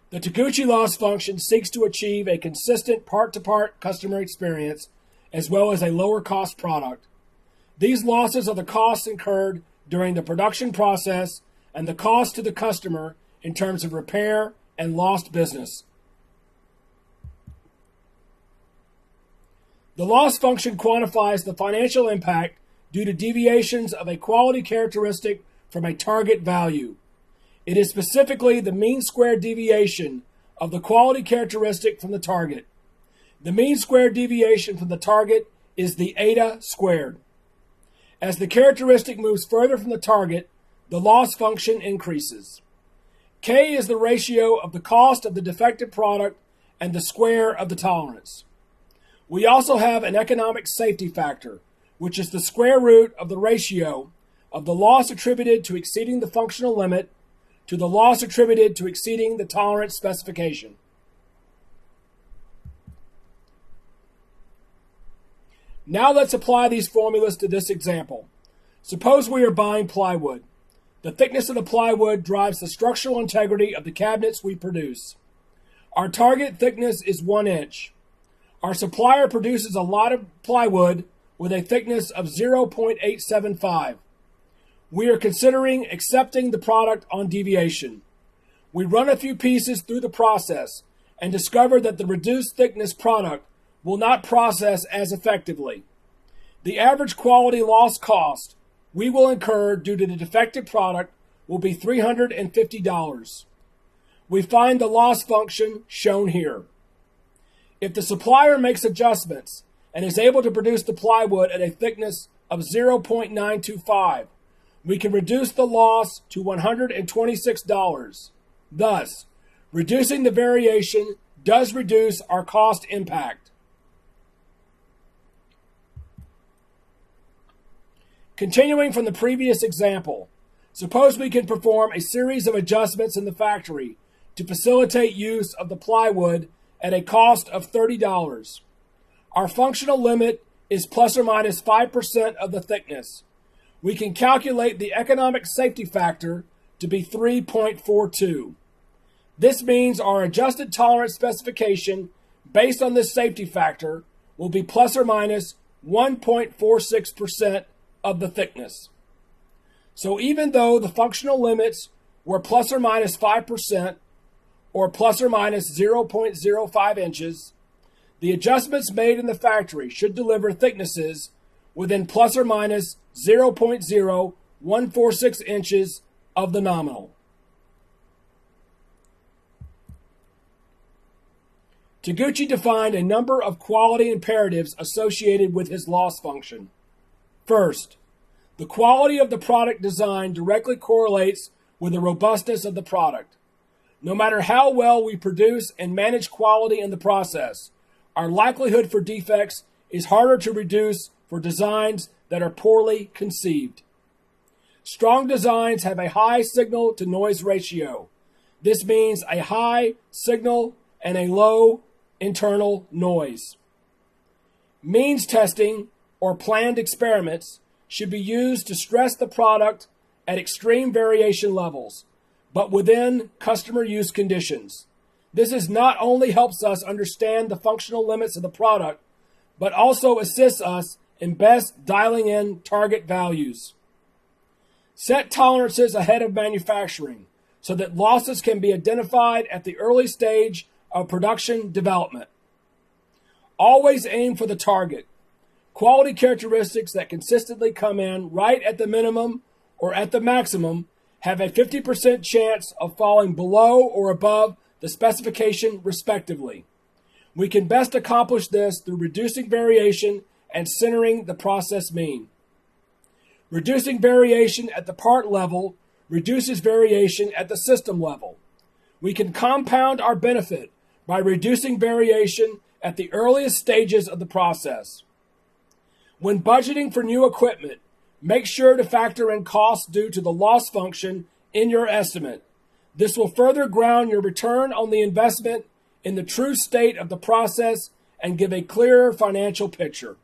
The Taguchi loss function seeks to achieve a consistent part-to-part customer experience as well as a lower cost product. These losses are the costs incurred during the production process and the cost to the customer in terms of repair and lost business. The loss function quantifies the financial impact due to deviations of a quality characteristic from a target value. It is specifically the mean squared deviation of the quality characteristic from the target. The mean squared deviation from the target is the eta squared. As the characteristic moves further from the target, the loss function increases. K is the ratio of the cost of the defective product and the square of the tolerance. We also have an economic safety factor, which is the square root of the ratio of the loss attributed to exceeding the functional limit to the loss attributed to exceeding the tolerance specification. Now let's apply these formulas to this example. Suppose we are buying plywood. The thickness of the plywood drives the structural integrity of the cabinets we produce. Our target thickness is 1 inch. Our supplier produces a lot of plywood with a thickness of 0.875. We are considering accepting the product on deviation. We run a few pieces through the process and discover that the reduced thickness product will not process as effectively. The average quality loss cost we will incur due to the defective product will be $350. We find the loss function shown here. If the supplier makes adjustments and is able to produce the plywood at a thickness of 0.925, we can reduce the loss to $126. Thus, reducing the variation does reduce our cost impact. Continuing from the previous example, suppose we can perform a series of adjustments in the factory to facilitate use of the plywood at a cost of $30. Our functional limit is plus or minus 5% of the thickness. We can calculate the economic safety factor to be 3.42. This means our adjusted tolerance specification based on this safety factor will be plus or minus 1.46% of the thickness. So even though the functional limits were plus or minus 5% or plus or minus 0.05 inches, the adjustments made in the factory should deliver thicknesses within plus or minus 0.0146 inches of the nominal. Taguchi defined a number of quality imperatives associated with his loss function. First, the quality of the product design directly correlates with the robustness of the product. No matter how well we produce and manage quality in the process, our likelihood for defects is harder to reduce for designs that are poorly conceived. Strong designs have a high signal-to-noise ratio. This means a high signal and a low internal noise. Means testing or planned experiments should be used to stress the product at extreme variation levels, but within customer use conditions. This not only helps us understand the functional limits of the product, but also assists us in best dialing in target values. Set tolerances ahead of manufacturing so that losses can be identified at the early stage of production development. Always aim for the target. Quality characteristics that consistently come in right at the minimum or at the maximum have a 50% chance of falling below or above the specification respectively. We can best accomplish this through reducing variation and centering the process mean. Reducing variation at the part level reduces variation at the system level. We can compound our benefit by reducing variation at the earliest stages of the process. When budgeting for new equipment, make sure to factor in costs due to the loss function in your estimate. This will further ground your return on the investment in the true state of the process and give a clearer financial picture.